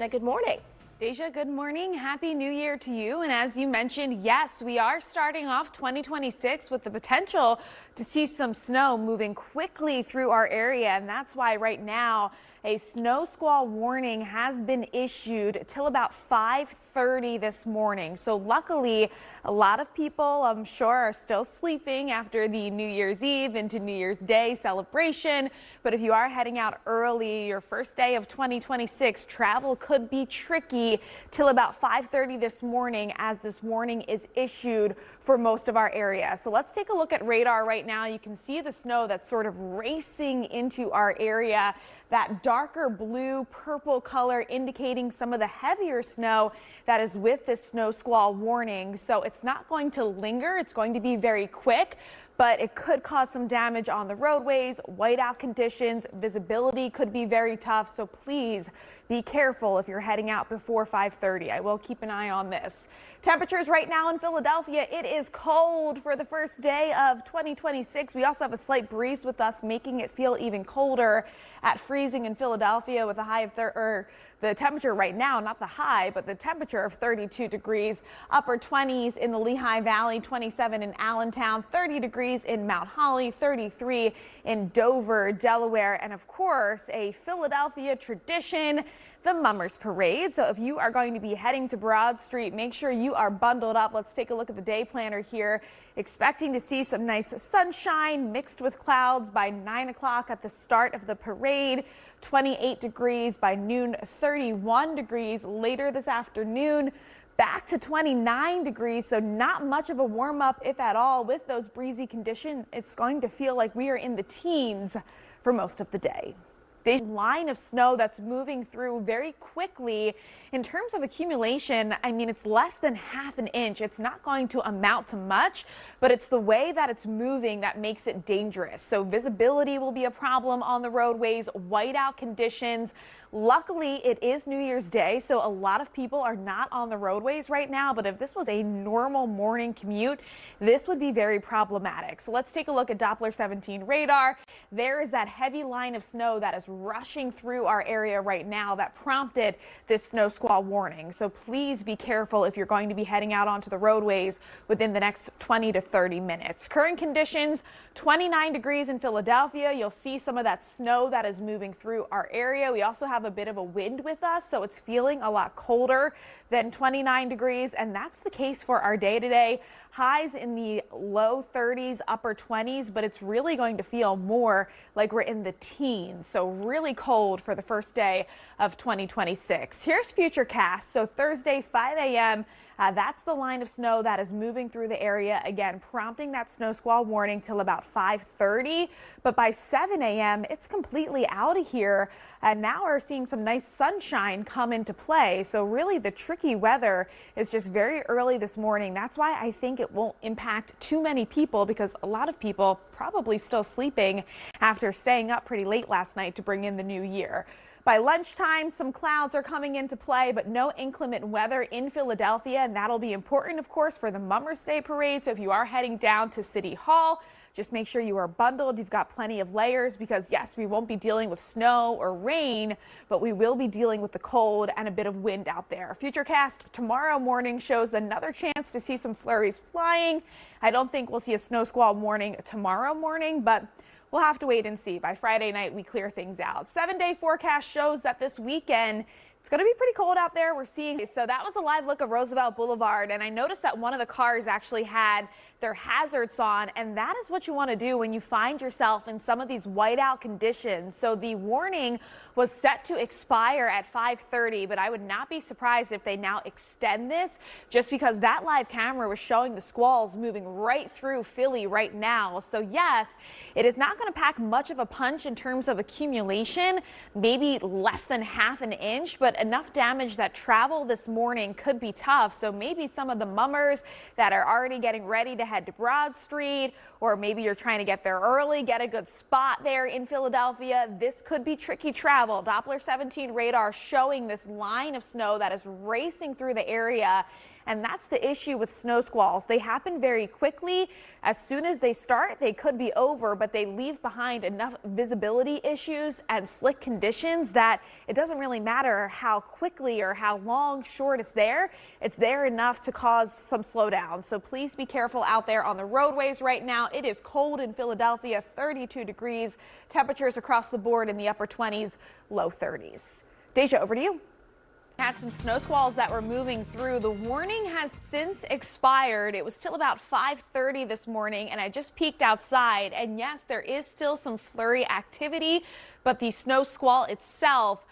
Good morning. Deja, good morning. Happy New Year to you. And as you mentioned, yes, we are starting off 2026 with the potential to see some snow moving quickly through our area. And that's why right now a snow squall warning has been issued till about 5:30 this morning. So luckily, a lot of people, I'm sure, are still sleeping after the New Year's Eve into New Year's Day celebration. But if you are heading out early, your first day of 2026, travel could be tricky till about 5:30 this morning as this warning is issued for most of our area. So let's take a look at radar right now. You can see the snow that's sort of racing into our area. That darker blue purple color indicating some of the heavier snow that is with this snow squall warning. So it's not going to linger. It's going to be very quick, but it could cause some damage on the roadways, whiteout conditions, visibility could be very tough. So please be careful if you're heading out before 5:30. I will keep an eye on this. Temperatures right now in Philadelphia, it is cold for the first day of 2026. We also have a slight breeze with us, making it feel even colder at freezing in Philadelphia with a high of the temperature right now, not the high, but the temperature of 32 degrees, upper 20s in the Lehigh Valley, 27 in Allentown, 30 degrees in Mount Holly, 33 in Dover, Delaware, and of course, a Philadelphia tradition, the Mummers Parade. So if you are going to be heading to Broad Street, make sure you are bundled up. Let's take a look at the day planner here. Expecting to see some nice sunshine mixed with clouds by 9 o'clock at the start of the parade. 28 degrees by noon, 31 degrees later this afternoon. Back to 29 degrees, so not much of a warm up, if at all, with those breezy conditions. It's going to feel like we are in the teens for most of the day. The line of snow that's moving through very quickly. In terms of accumulation, I mean, it's less than half an inch. It's not going to amount to much, but it's the way that it's moving that makes it dangerous. So visibility will be a problem on the roadways, whiteout conditions. Luckily, it is New Year's Day, so a lot of people are not on the roadways right now. But if this was a normal morning commute, this would be very problematic. So let's take a look at Doppler 17 radar. There is that heavy line of snow that is rushing through our area right now that prompted this snow squall warning. So please be careful if you're going to be heading out onto the roadways within the next 20 to 30 minutes. Current conditions, 29 degrees in Philadelphia. You'll see some of that snow that is moving through our area. We also have a bit of a wind with us, so it's feeling a lot colder than 29 degrees. And that's the case for our day today. Highs in the low 30s, upper 20s, but it's really going to feel more like we're in the teens. So really cold for the first day of 2026. Here's Futurecast. So Thursday, 5 a.m. That's the line of snow that is moving through the area, again, prompting that snow squall warning till about 5:30. But by 7 a.m., it's completely out of here. And now we're seeing some nice sunshine come into play. So really the tricky weather is just very early this morning. That's why I think it won't impact too many people, because a lot of people probably still sleeping after staying up pretty late last night to bring in the new year. By lunchtime, some clouds are coming into play, but no inclement weather in Philadelphia, and that'll be important, of course, for the Mummers Day Parade. So if you are heading down to City Hall, just make sure you are bundled. You've got plenty of layers, because yes, we won't be dealing with snow or rain, but we will be dealing with the cold and a bit of wind out there. Futurecast tomorrow morning shows another chance to see some flurries flying. I don't think we'll see a snow squall warning tomorrow morning, but we'll have to wait and see. By Friday night, we clear things out. 7-day forecast shows that this weekend, it's going to be pretty cold out there. We're seeing. So that was a live look of Roosevelt Boulevard. And I noticed that one of the cars actually had their hazards on. And that is what you want to do when you find yourself in some of these whiteout conditions. So the warning was set to expire at 5:30, but I would not be surprised if they now extend this, just because that live camera was showing the squalls moving right through Philly right now. So yes, it is not going to pack much of a punch in terms of accumulation, maybe less than half an inch, but enough damage that travel this morning could be tough. So maybe some of the mummers that are already getting ready to head to Broad Street, or maybe you're trying to get there early, get a good spot there in Philadelphia, this could be tricky travel. Doppler 17 radar showing this line of snow that is racing through the area. And that's the issue with snow squalls. They happen very quickly. As soon as they start, they could be over, but they leave behind enough visibility issues and slick conditions that it doesn't really matter how quickly or how long, short it's there. It's there enough to cause some slowdown. So please be careful out there on the roadways right now. It is cold in Philadelphia, 32 degrees. Temperatures across the board in the upper 20s, low 30s. Deja, over to you. Had some snow squalls that were moving through. The warning has since expired. It was still about 5:30 this morning, and I just peeked outside. And yes, there is still some flurry activity, but the snow squall itself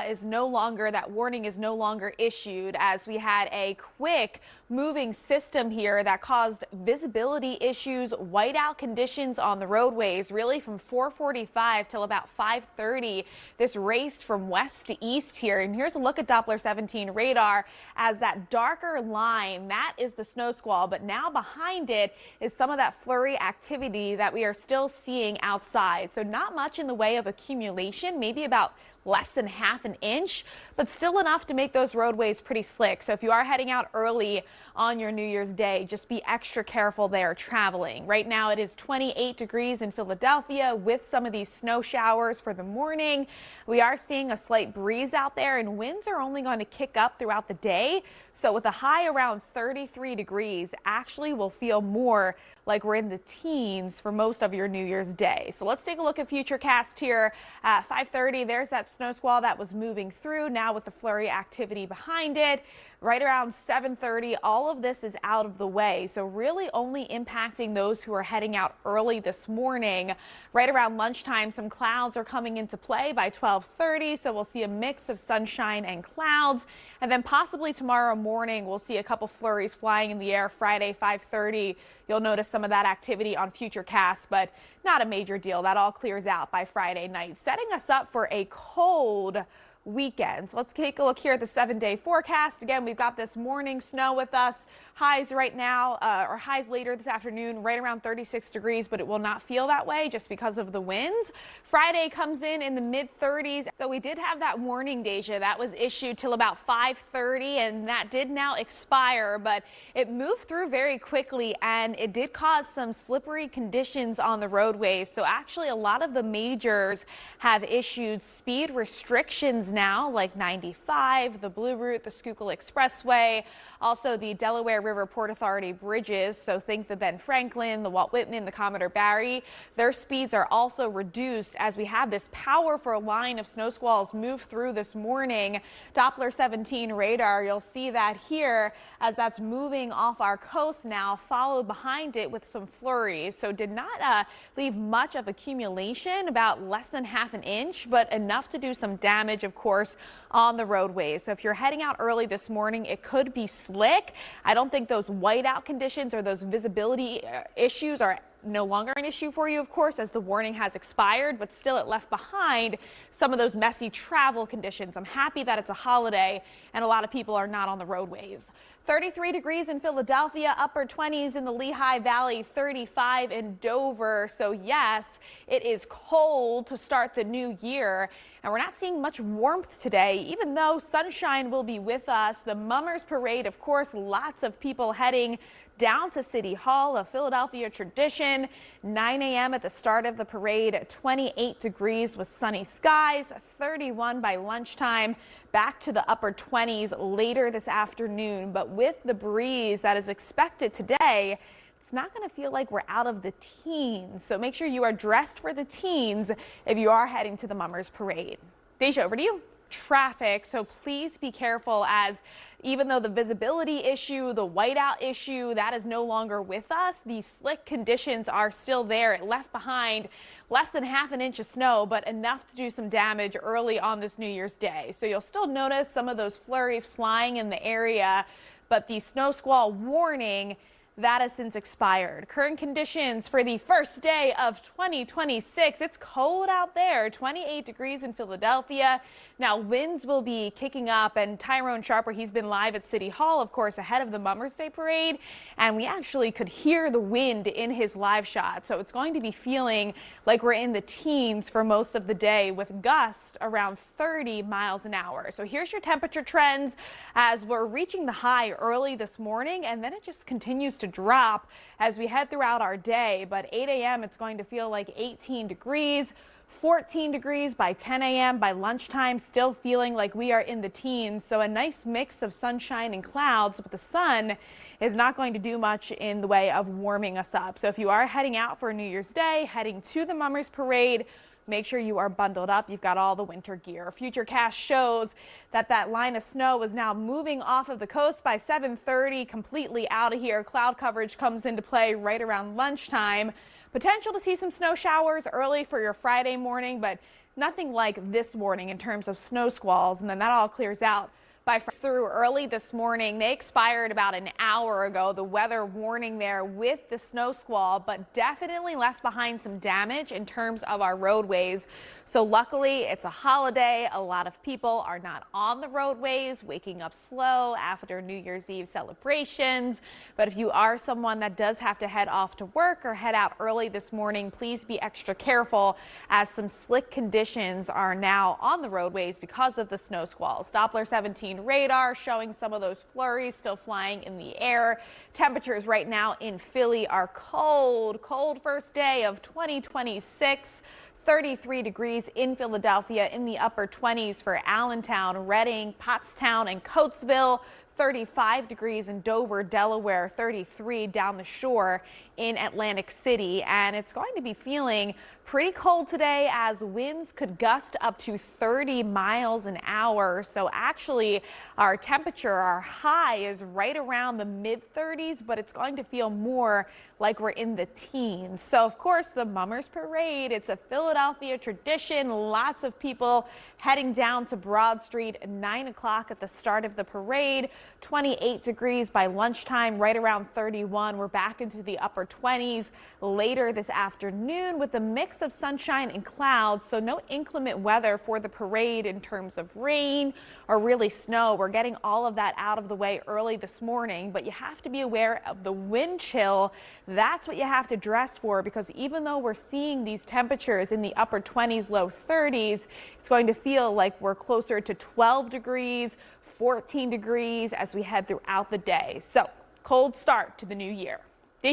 is no longer, that warning is no longer issued, as we had a quick moving system here that caused visibility issues, whiteout conditions on the roadways, really from 4:45 till about 5:30. This raced from west to east here. And here's a look at Doppler 17 radar, as that darker line, that is the snow squall, but now behind it is some of that flurry activity that we are still seeing outside. So not much in the way of accumulation, maybe about less than half an inch, but still enough to make those roadways pretty slick. So if you are heading out early on your New Year's Day, just be extra careful there traveling. Right now it is 28 degrees in Philadelphia with some of these snow showers for the morning. We are seeing a slight breeze out there, and winds are only going to kick up throughout the day. So with a high around 33 degrees, actually will feel more like we're in the teens for most of your New Year's Day. So let's take a look at Futurecast here at 5:30. There's that snow squall that was moving through, now with the flurry activity behind it. Right around 7:30, all of this is out of the way. So really only impacting those who are heading out early this morning. Right around lunchtime, some clouds are coming into play by 12:30. So we'll see a mix of sunshine and clouds. And then possibly tomorrow morning, we'll see a couple flurries flying in the air. Friday, 5:30. You'll notice some of that activity on Futurecast, but not a major deal. That all clears out by Friday night, setting us up for a cold weekend. So let's take a look here at the 7-day forecast. Again, we've got this morning snow with us. Highs right now, or highs later this afternoon, right around 36 degrees, but it will not feel that way just because of the winds. Friday comes in the mid 30s. So we did have that warning, Deja, that was issued till about 5:30, and that did now expire, but it moved through very quickly, and it did cause some slippery conditions on the roadways. So actually a lot of the majors have issued speed restrictions now, like 95, the Blue Route, the Schuylkill Expressway, also the Delaware River Port Authority bridges. So think the Ben Franklin, the Walt Whitman, the Commodore Barry. Their speeds are also reduced as we have this powerful line of snow squalls move through this morning. Doppler 17 radar, you'll see that here as that's moving off our coast now, followed behind it with some flurries. So did not leave much of accumulation, about less than half an inch, but enough to do some damage, of course, on the roadways. So if you're heading out early this morning, it could be slick. I don't think those whiteout conditions or those visibility issues are no longer an issue for you, of course, as the warning has expired, but still it left behind some of those messy travel conditions. I'm happy that it's a holiday and a lot of people are not on the roadways. 33 degrees in Philadelphia, upper 20s in the Lehigh Valley, 35 in Dover. So yes, it is cold to start the new year, and we're not seeing much warmth today, even though sunshine will be with us. The Mummers Parade, of course, lots of people heading down to City Hall, a Philadelphia tradition. 9 a.m. at the start of the parade, 28 degrees with sunny skies, 31 by lunchtime, back to the upper 20s later this afternoon. But with the breeze that is expected today, it's not going to feel like we're out of the teens. So make sure you are dressed for the teens if you are heading to the Mummers Parade. Deja, over to you. Traffic, so please be careful, as even though the visibility issue, the whiteout issue, that is no longer with us, these slick conditions are still there. It left behind less than half an inch of snow, but enough to do some damage early on this New Year's Day. So you'll still notice some of those flurries flying in the area, but the snow squall warning that has since expired. Current conditions for the first day of 2026. It's cold out there, 28 degrees in Philadelphia. Now winds will be kicking up, and Tyrone Sharper, he's been live at City Hall, of course, ahead of the Mummers Day Parade. And we actually could hear the wind in his live shot. So it's going to be feeling like we're in the teens for most of the day with gusts around 30 miles an hour. So here's your temperature trends as we're reaching the high early this morning, and then it just continues to drop as we head throughout our day. But 8 a.m. it's going to feel like 18 degrees. 14 degrees by 10 a.m. By lunchtime, still feeling like we are in the teens. So a nice mix of sunshine and clouds, but the sun is not going to do much in the way of warming us up. So if you are heading out for New Year's Day, heading to the Mummers Parade, make sure you are bundled up. You've got all the winter gear. Futurecast shows that line of snow is now moving off of the coast by 7:30, completely out of here. Cloud coverage comes into play right around lunchtime. Potential to see some snow showers early for your Friday morning, but nothing like this morning in terms of snow squalls. And then that all clears out by through early this morning. They expired about an hour ago, the weather warning there with the snow squall, but definitely left behind some damage in terms of our roadways. So luckily it's a holiday. A lot of people are not on the roadways, waking up slow after New Year's Eve celebrations. But if you are someone that does have to head off to work or head out early this morning, please be extra careful as some slick conditions are now on the roadways because of the snow squalls. Doppler 17 radar showing some of those flurries still flying in the air. Temperatures right now in Philly are cold first day of 2026. 33 degrees in Philadelphia, in the upper 20s for Allentown, Reading, Pottstown, and Coatesville. 35 degrees in Dover, Delaware, 33 down the shore in Atlantic City. And it's going to be feeling pretty cold today as winds could gust up to 30 miles an hour. So actually our temperature, our high is right around the mid 30s, but it's going to feel more like we're in the teens. So of course the Mummers Parade, it's a Philadelphia tradition. Lots of people heading down to Broad Street at 9 o'clock at the start of the parade. 28 degrees by lunchtime, right around 31. We're back into the upper 20s later this afternoon with a mix of sunshine and clouds. So no inclement weather for the parade in terms of rain or really snow. We're getting all of that out of the way early this morning, but you have to be aware of the wind chill. That's what you have to dress for, because even though we're seeing these temperatures in the upper 20s, low 30s, it's going to feel like we're closer to 12 degrees, 14 degrees as we head throughout the day. So cold start to the new year.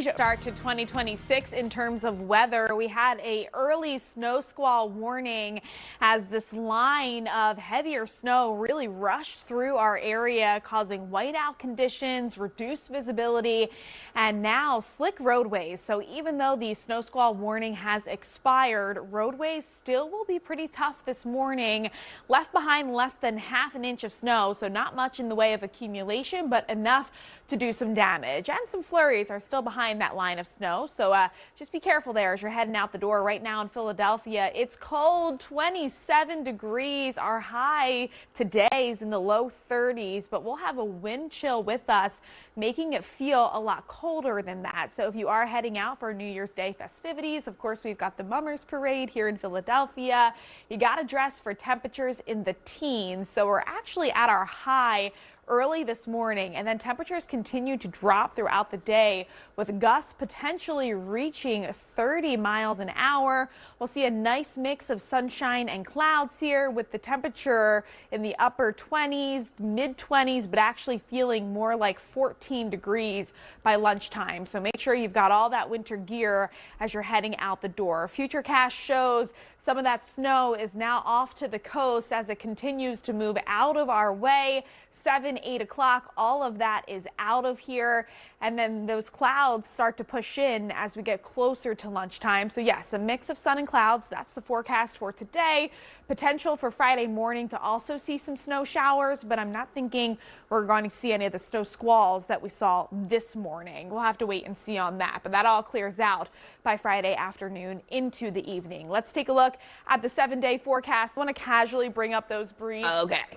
Start to 2026 in terms of weather. We had a early snow squall warning as this line of heavier snow really rushed through our area, causing whiteout conditions, reduced visibility, and now slick roadways. So even though the snow squall warning has expired, roadways still will be pretty tough this morning. Left behind less than half an inch of snow, so not much in the way of accumulation, but enough to do some damage. And some flurries are still behind that line of snow, so just be careful there as you're heading out the door. Right now in Philadelphia, it's cold, 27 degrees. Our high today is in the low 30s, but we'll have a wind chill with us, making it feel a lot colder than that. So if you are heading out for New Year's Day festivities, of course, we've got the Mummers Parade here in Philadelphia. You got to dress for temperatures in the teens. So we're actually at our high early this morning, and then temperatures continue to drop throughout the day with gusts potentially reaching 30 miles an hour. We'll see a nice mix of sunshine and clouds here with the temperature in the upper 20s, mid 20s, but actually feeling more like 14 degrees by lunchtime. So make sure you've got all that winter gear as you're heading out the door. Futurecast shows some of that snow is now off to the coast as it continues to move out of our way. 7, 8 o'clock, all of that is out of here. And then those clouds start to push in as we get closer to lunchtime. So yes, a mix of sun and clouds. That's the forecast for today. Potential for Friday morning to also see some snow showers, but I'm not thinking we're going to see any of the snow squalls that we saw this morning. We'll have to wait and see on that, but that all clears out by Friday afternoon into the evening. Let's take a look at the 7-day forecast. I want to casually bring up those breeze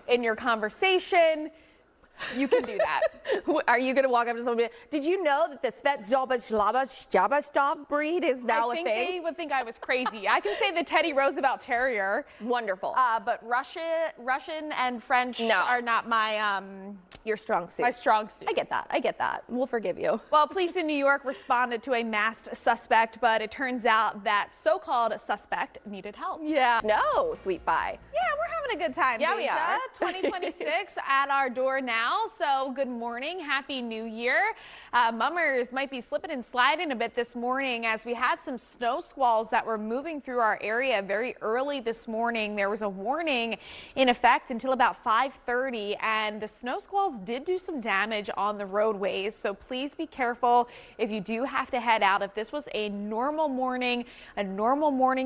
in your conversation. You can do that. Are you going to walk up to somebody? Did you know that the Svet breed is now a thing? I think they would think I was crazy. I can say the Teddy Roosevelt Terrier. Wonderful. But Russian and French are not my your strong suit. My strong suit. I get that. I get that. We'll forgive you. Well, police in New York responded to a masked suspect, but it turns out that so-called suspect needed help. Yeah. No, sweet pie. Yeah, we're having a good time. Yeah, Deja. we are. 2026 at our door now. So good morning. Happy New Year. Mummers might be slipping and sliding a bit this morning as we had some snow squalls that were moving through our area very early this morning. There was a warning in effect until about 5:30, and the snow squalls did do some damage on the roadways. So please be careful if you do have to head out. If this was a normal morning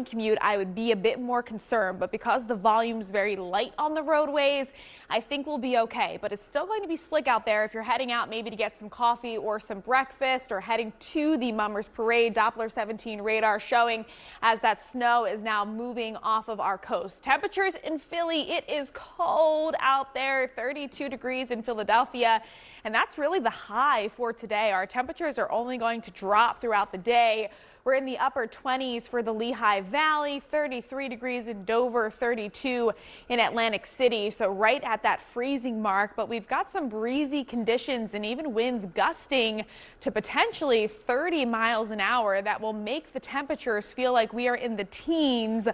commute, I would be a bit more concerned. But because the volume is very light on the roadways, I think we'll be okay. But it's still going to be slick out there if you're heading out maybe to get some coffee or some breakfast, or heading to the Mummers Parade. Doppler 17 radar showing as that snow is now moving off of our coast. Temperatures in Philly, it is cold out there, 32 degrees in Philadelphia. And that's really the high for today. Our temperatures are only going to drop throughout the day. We're in the upper 20s for the Lehigh Valley, 33 degrees in Dover, 32 in Atlantic City. So right at that freezing mark, but we've got some breezy conditions and even winds gusting to potentially 30 miles an hour that will make the temperatures feel like we are in the teens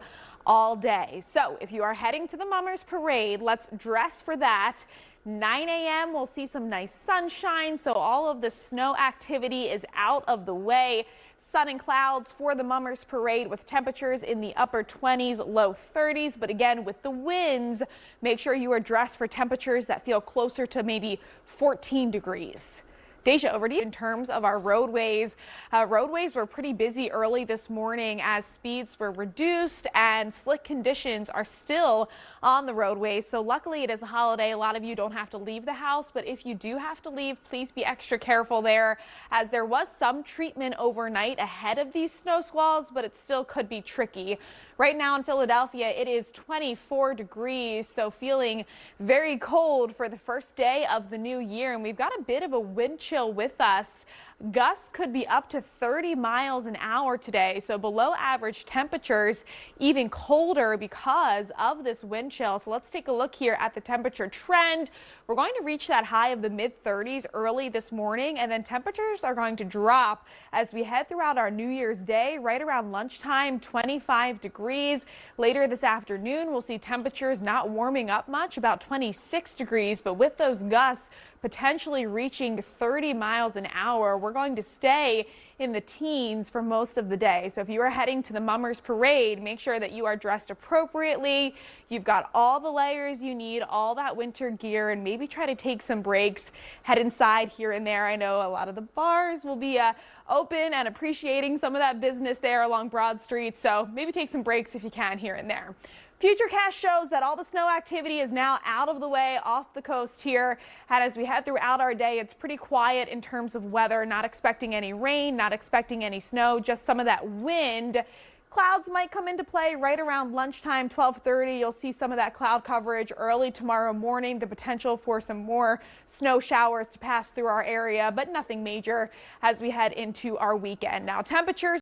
all day. So if you are heading to the Mummers Parade, let's dress for that. 9 a.m. we'll see some nice sunshine, so all of the snow activity is out of the way. Sun and clouds for the Mummers Parade with temperatures in the upper 20s, low 30s. But again, with the winds, make sure you are dressed for temperatures that feel closer to maybe 14 degrees. Deja, over to you. In terms of our roadways, roadways were pretty busy early this morning as speeds were reduced and slick conditions are still on the roadways. So luckily it is a holiday. A lot of you don't have to leave the house, but if you do have to leave, please be extra careful there, as there was some treatment overnight ahead of these snow squalls, but it still could be tricky. Right now in Philadelphia, it is 24 degrees, so feeling very cold for the first day of the new year. And we've got a bit of a wind chill with us. Gusts could be up to 30 miles an hour today, so below average temperatures, even colder because of this wind chill. So let's take a look here at the temperature trend. We're going to reach that high of the mid-30s early this morning, and then temperatures are going to drop as we head throughout our New Year's Day. Right around lunchtime, 25 degrees. Later this afternoon, we'll see temperatures not warming up much, about 26 degrees, but with those gusts potentially reaching 30 miles an hour, we're going to stay in the teens for most of the day. So if you are heading to the Mummers Parade, make sure that you are dressed appropriately. You've got all the layers you need, all that winter gear, and maybe try to take some breaks. Head inside here and there. I know a lot of the bars will be open and appreciating some of that business there along Broad Street. So maybe take some breaks if you can here and there. Futurecast shows that all the snow activity is now out of the way off the coast here. And as we head throughout our day, it's pretty quiet in terms of weather. Not expecting any rain, not expecting any snow, just some of that wind. Clouds might come into play right around lunchtime, 12:30. You'll see some of that cloud coverage early tomorrow morning, the potential for some more snow showers to pass through our area, but nothing major as we head into our weekend. Now, temperatures